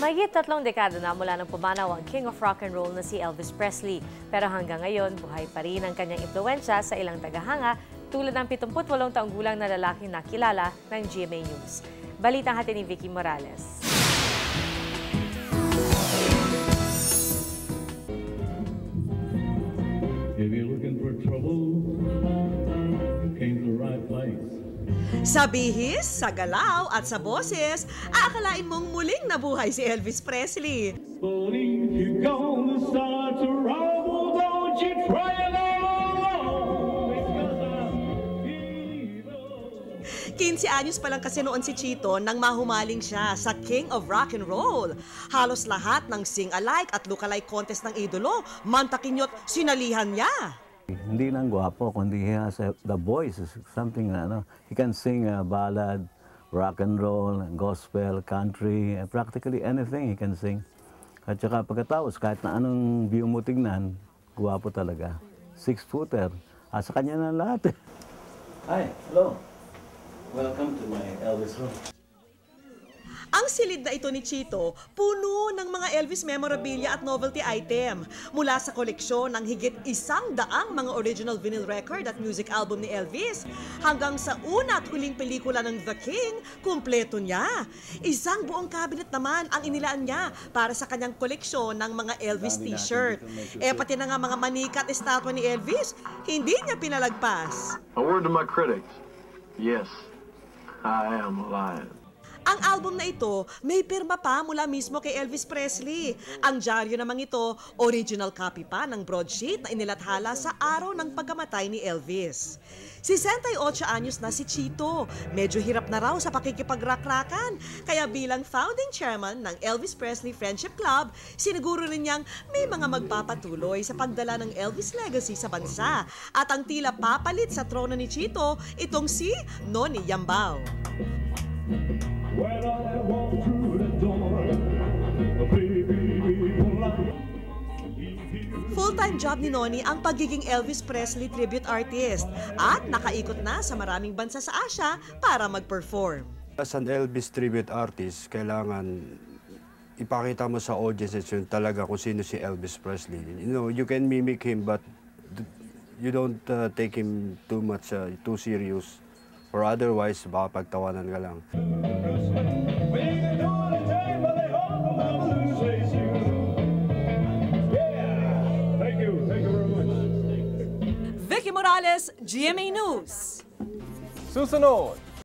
Mahigit 3 dekada na mula nang pumanaw ang King of Rock and Roll na si Elvis Presley. Pero hanggang ngayon, buhay pa rin ang kanyang impluwensya sa ilang tagahanga tulad ng 78 taong gulang na lalaking nakilala ng GMA News. Balitang hati ni Vicky Morales. If you're looking for trouble, you came to the right place. Sa bihis, sa galaw at sa boses, aakalain mong muling nabuhay si Elvis Presley. But if you're gonna start to rumble, don't you try it alone, because I'm evil. 15 anyos pa lang kasi noon si Chito nang mahumaling siya sa King of Rock and Roll. Halos lahat ng sing-alike at look-alike contest ng idolo, mantakinyot sinalihan niya. Hindi lang gwapo, kundi he has the voice is something he can sing ballad, rock and roll, gospel, country, practically anything he can sing. At saka pagkatapos, kahit na anong view mo tignan, gwapo talaga. 6-footer. Sa kanya na lahat. Hi, hello. Welcome to my Elvis room. Ang silid na ito ni Chito, puno ng mga Elvis memorabilia at novelty item. Mula sa koleksyon ng higit 100 mga original vinyl record at music album ni Elvis, hanggang sa una at huling pelikula ng The King, kumpleto niya. Isang buong cabinet naman ang inilaan niya para sa kanyang koleksyon ng mga Elvis t-shirt. Pati na nga mga manika at estatwa ni Elvis, hindi niya pinalagpas. A word to my critics. Yes, I am alive. Ang album na ito, may pirma pa mula mismo kay Elvis Presley. Ang dyaryo namang ito, original copy pa ng broadsheet na inilathala sa araw ng pagkamatay ni Elvis. 68 anyos na si Chito. Medyo hirap na raw sa pakikipag-rakrakan. Kaya bilang founding chairman ng Elvis Presley Friendship Club, siniguro rin niyang may mga magpapatuloy sa pagdala ng Elvis legacy sa bansa. At ang tila papalit sa trono ni Chito, itong si Noni Yambao. When I walk through the door, baby, Full-time job ni Noni ang pagiging Elvis Presley tribute artist at nakaikot na sa maraming bansa sa Asia para mag-perform. As an Elvis tribute artist, kailangan ipakita mo sa audience yun talaga kung sino si Elvis Presley. You know, you can mimic him but you don't take him too much, too serious. Or otherwise, baka pagtawanan ka lang. Vicky Morales, GMA News. Susunod,